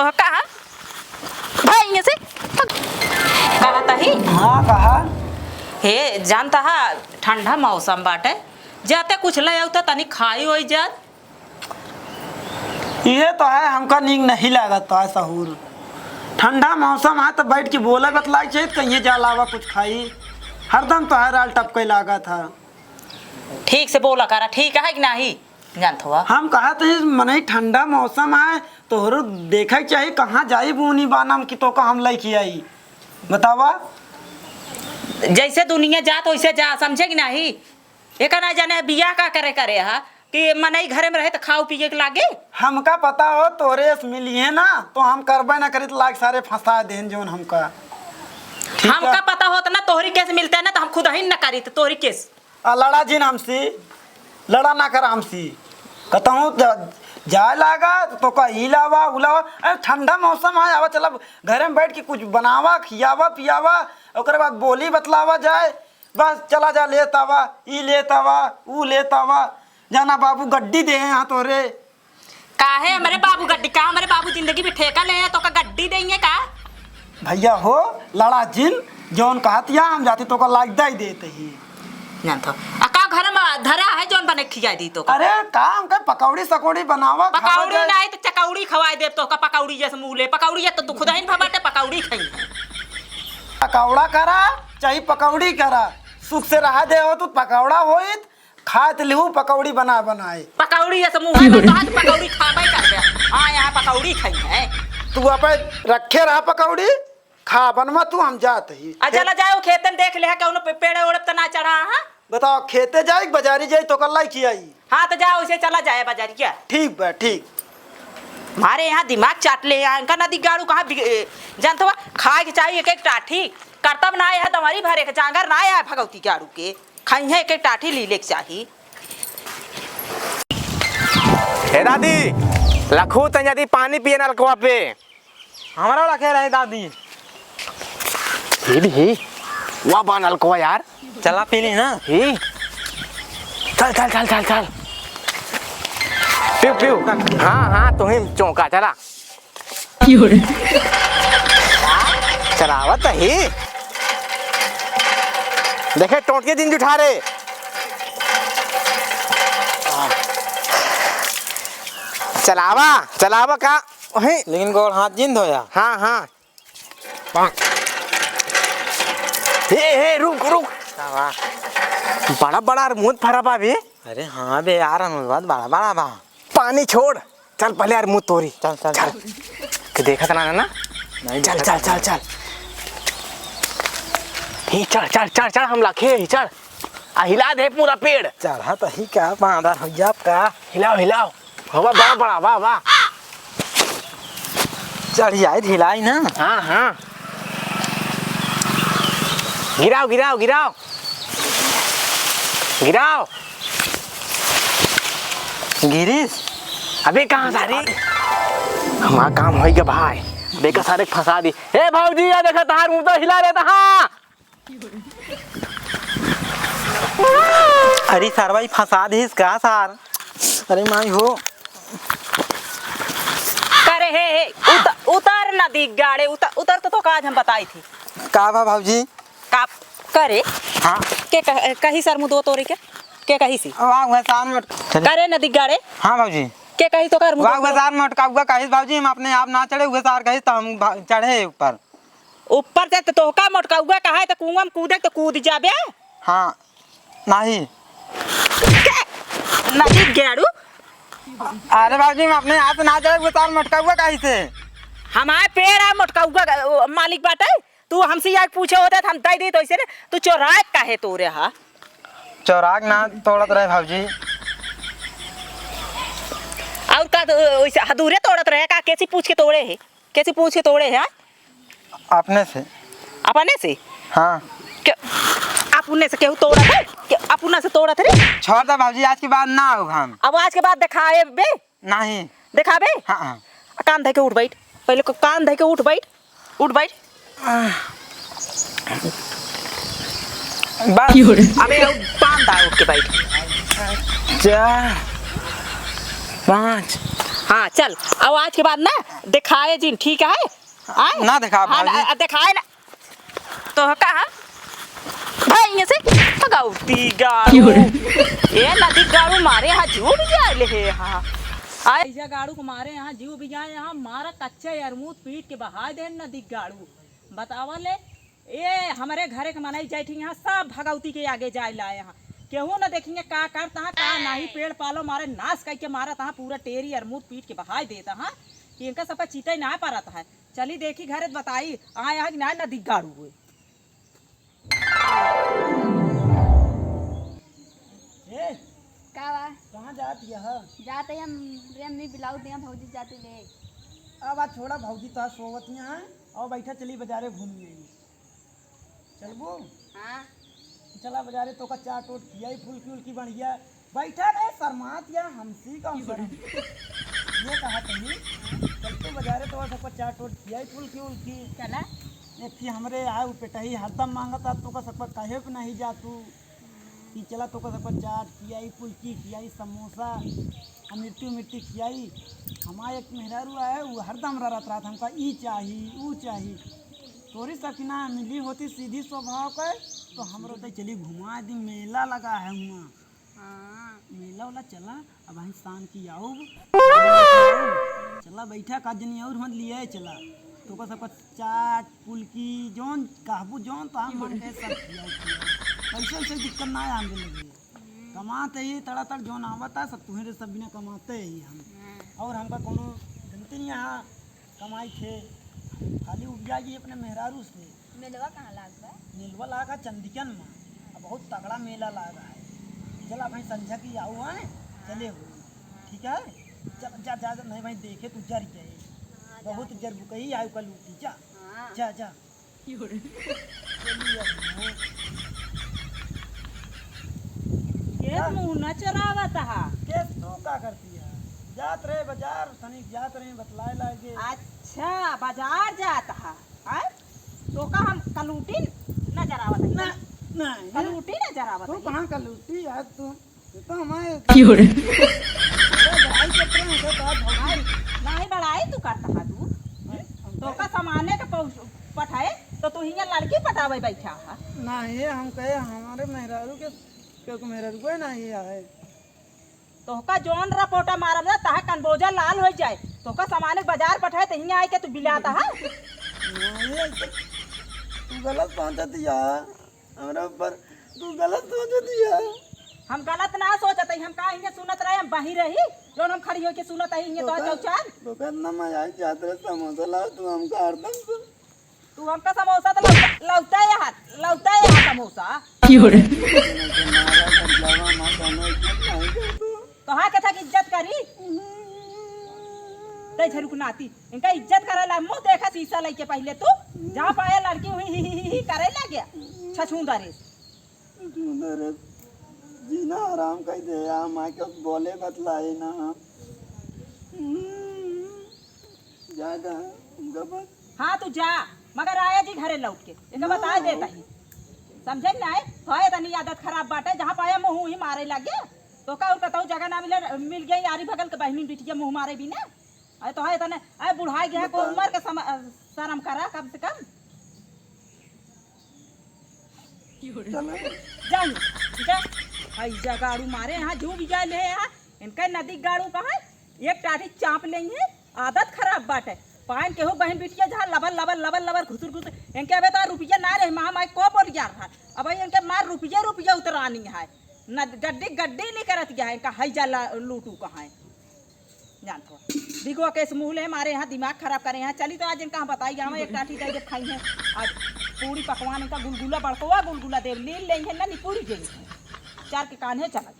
तो कहा भाई यहाँ से कहा था ही। हाँ कहा हे जानता है ठंडा मौसम बाटे जाते कुछ ले आवता तनी खाई होई जात। ये तो है हमका नीक नहीं लागत तो है सहूर। ठंडा मौसम है तो बैठ के बोले बतलाई चाहिए कहीं जा लावा कुछ खाई। हरदम तो है राल टपके लागत है। ठीक से बोला करा ठीक है कि नहीं जानत हुआ। हम कहा तो मने ठंडा मौसम है तो देखा चाहिए कहाँ जाई बुनी बानम की तो का हम लेके आई बतावा। जैसे दुनिया जात वैसे जा समझे कि नहीं। एक ना जाने बिया का करे करे हा कि मनई घरे में रहे तो खाओ पिए के लागे। हमका पता हो तोरे से मिली है ना तो हम करबे ना करी तो लाग सारे फंसा देन जोन हमका। हमका पता होता ना तोहरी केस मिलता है ना तो हम खुद ही न करी तो तोहरी केस लड़ा जिन हमसी लड़ा ना कर हमसी कहूँ जाए लागा तो का हिलावा उलावा। अरे ठंडा मौसम है आवा चला घरे में बैठ के कुछ बनावा खियावा पियावा और बाद बोली बतलावा जाए बस चला जा लेतावा ई लेतावा ऊ लेतावा जाना बाबू गड्डी दे यहाँ तोरे। काहे हमारे बाबू गड्डी का हमारे बाबू जिंदगी में ठेका ले तो का गड्डी देंगे का। भैया हो लड़ा जिन जौन कहतिया हम जाते तो का लागदा ही देते ही जानता का घर में धरा है जौन बने खिया दी तो। अरे काम का पकौड़ी सकौड़ी बनावा पकौड़ी नहीं तो चकौड़ी खवाए दे तो का पकौड़ी जैसे मुँह ले पकौड़ी है तो तू खुद ही बाटे पकौड़ी खाई पकौड़ा करा चाहे पकौड़ी करा सुख से रहा दे हो तो पकौड़ा होइत खात लिहू पकौड़ी बना बनाए पकौड़ी जैसे मुँह में तो आज पकौड़ी खाबे कर दे। हाँ यहाँ पकौड़ी खाई है तू अपन रखे रहा पकौड़ी खा बनवा तू हम जात ही। चला जाओ खेतन देख ले कौन पेड़े ओड़े तो ना चढ़ा। हाँ बताओ खेते जाए बाजारी जाए तो कल की आई। हाँ तो जाओ उसे चला जाए बाजारी क्या। ठीक बा ठीक। हमारे यहाँ दिमाग चाट ले यहाँ इनका नदी गाड़ू कहाँ जानते हो खाए के चाहिए एक एक टाठी कर्तव्य ना है तुम्हारी भरे के चांगर ना है भगवती गाड़ू के खाई है एक एक टाठी ली ले चाहिए। हे दादी लखू तंजादी पानी पिए नलकवा पे हमारा रखे रहे दादी। ही वाह बा नलकवा यार चला पी ली ना ही चल चल चल चल चल पियो पियो। हाँ हाँ तुम्हें चौंका चला चलावत ही देखे टोट के दिन उठा रहे चलावा चलावा का वही लेकिन गोल हाथ जिंद होया। हाँ हाँ हे रुक रुक बड़ा बड़ा मुँह फरा बा भी। अरे हाँ बे यार अनुवाद बड़ा बड़ा बा। पानी छोड़ चल पहले यार मुँह तोरी चल चल चल कि देखा था ना नहीं चल चल चल चल ही चल चल चल चल हम लाखे ही चल आ हिला दे पूरा पेड़ चढ़ा तो ही क्या बांधा भैया का हिलाओ हिलाओ हवा बड़ा बड़ा वाह वाह चढ़ी आई हिलाई ना। हाँ हाँ गिराओ गिराओ गिराओ गिराओ गिरीश अबे कहाँ सारी हमारा काम हो गया भाई देखा सारे फंसा दी। हे भाऊजी ये देखा तार मुंह तो हिला रहे था। हाँ अरे सर भाई फंसा दी इसका सार। अरे माई हो करे हे उतर नदी गाड़े उतर तो आज हम बताई थी का बा भाजी का करे। हाँ के कही सर मुँह दो तोरे के कही सी वाह वह सार में करे नदी गाड़े। हाँ भाजी के कही तो कर वाह वह सार में अटका हुआ कही भाजी हम अपने आप ना चढ़े हुए सार कही तो हम चढ़े ऊपर ऊपर से तो का मोटका हुआ कहा है तो कुआं में कूदे तो कूद जाबे। हाँ नहीं नदी गेड़ू अरे भाजी हम अपने आप ना चढ़े हुए सार में अटका हुआ कही से हमारे पेड़ है मोटका हुआ मालिक बाटे तू हमसे यार पूछे होते हम दे दी तो ऐसे तू चौराहे काहे तोरे। हा चौराग ना तोड़त रहे भाजी और का वैसे हदूरे तोड़त रहे का कैसी पूछ के तोड़े है कैसी पूछ के तोड़े है अपने से अपने से। हाँ अपने से केहू तोड़त है अपने से तोड़त रे छोड़ दे भाजी आज के बाद ना हो हम अब आज के बाद दिखाए बे नहीं दिखाबे। हाँ हाँ कान धके उठ बैठ पहले कान धके उठ बैठ अबे बांध दा उठ के बैठ 4 5 हाँ चल अब आज के बाद ना दिखाए जिन ठीक है आए ना दिखा हाँ भाजी। दिखाए ना तो कहा भाई ये से भगवती गाड़ू ये नदी गाड़ू मारे यहाँ जीव भी जाए ले है यहाँ आए ऐसा गाड़ू को मारे यहाँ जीव भी जाए यहाँ मारा कच्चे अरमूद पीट के बहा दे नदी गाड़ू बतावा ले ये हमारे घरे के मनाई जाए यहाँ सब भगवती के आगे जाए ला यहाँ केहू ना देखेंगे का करता है का नहीं पेड़ पालो मारे नाश करके मारा था पूरा टेरी अरमूद पीट के बहा देता है कि इनका सबका चीता ना पाता है चली देखी घरे बताई आए यहाँ ना नदी गाड़ू हुए का बा कहाँ जाती है? जाते हम रेमनी ब्लाउज दिया भौजी जाते ले अब आज छोड़ा भौजी तो सोवतियाँ हैं और बैठा चली बाजारे घूमने चलबू हाँ चला बाजारे तो का चाट ओट किया फुल्की उल्की बढ़िया बैठा रहे शर्मात या हमसी कम कर ये कहा कहीं चल तो बाजारे तो सबका चाट ओट किया फुल्की उल्की चला एक थी हमरे आए पेटही हरदम मांगता तो का सबका कहे पे नहीं जा तू कि चला तो का सबका चाट खियाई फुल्की खियाई समोसा मिर्ची मिर्ची खियाई हमारा एक मेहरारू आए वो हरदम रहत रहा था हमका ई चाही ऊ चाही तोरी सकिना मिली होती सीधी स्वभाव का तो हमरो तो चली घुमा दी मेला लगा है वहाँ हाँ मेला वाला चला अब हम शाम की आओ चला बैठा का जनी और हम लिए चला तो का सबका चाट फुल्की जोन कहबू जोन तो हम मन के सब खिया पैसे वैसे दिक्कत ना आए हमें लगे कमाते ही तड़ा तड़ जोन आवता सब तुम्हारे सब बिना कमाते ही हम और हमका कोनो गलती नहीं यहाँ कमाई थे खाली उपजा गई अपने मेहरारू से मेलवा कहाँ लाग बा नीलवा लागा चंदिकन में अब बहुत तगड़ा मेला लागा है चला भाई संध्या की आओ है चले हो ठीक है चल जा जा नहीं भाई देखे तू जर जाए बहुत जर बुकई आयु कल उठी जा हाँ जा जा ये मुँह न चरावत है केस तू का करती है जात रहे बाजार सनी जात रहे बतलाए लागे अच्छा बाजार जाता है आय? तो का हम कलूटी नजर आवत है ना नहीं कलूटी नजर आवत तू है कहाँ का लूटी यार तू ये तो हमारे नहीं बड़ाई तू करता है तू तो का सामाने के पठाए तो तू हियां लड़की पटावे बैठा है नहीं हम कहे हमारे मेहरारू के क्योंकि मेहरारू को ना ये आए तो का जोन रपोटा मारब ना ताहा कनबोजा लाल हो जाए तो का सामाने के बाजार पठाए तो हियां आई के तू बिलाता है नहीं तू गलत पहुंचा दिया हमारे ऊपर तू गलत पहुंचा दिया हम गलत ना सोचत हम का हियां सुनत रहे हम बाही रही जोन हम खड़ी हो के सुनत है हियां तो चौचार तो कहना मैं आई जाते समोसा ला तू हमका हरदम से तू हमका समोसा तो लौटा है समोसा तो हाँ के था कि इज्जत करी ते झरुक नाती इनका इज्जत करे ला मुंह देखा शीशा लेके पहले तू जहाँ पाया लड़की हुई ही करे ला गया छछूंदरे जीना आराम कर दे यार माँ के बोले बतलाए ना ज्यादा हाँ तू जा मगर आया जी घरे लौट के इनका बता देता ही समझे ना है तनी आदत खराब बाटे जहाँ पाया मुँह ही मारे लग गया तो का बताऊँ जगह ना मिल गई यारी भगल के बहनी बिटिया मुँह मारे भी ना अरे तो है तने अरे बुढ़ाई गया को उम्र के शर्म करा कम से कम जाऊँ जा गाड़ू मारे यहाँ जो भी जा ले यहाँ इनका नदी गाड़ू कहाँ एक टाटी चाँप लेंगे आदत खराब बाटे पान के हो बहन बिटिया जहाँ लबर लबर लबर लबर घुसुर घुसुर इनके अब तो रुपया ना रहे महा माई को बोल गया रहा अब इनके मार रुपया रुपया उतरानी है न गड्डी गड्डी नहीं करत गया है इनका हई जा लूटू कहाँ है जान थोड़ा दिखो कैसे मुँह ले मारे यहाँ दिमाग खराब करे यहाँ चली तो आज इनका हम बताई हम एक टाटी दे जब खाई है आज पूरी पकवान इनका गुलगुला बड़कोआ गुलगुला दे ले लेंगे ना नहीं पूरी देंगे चार के कान है चला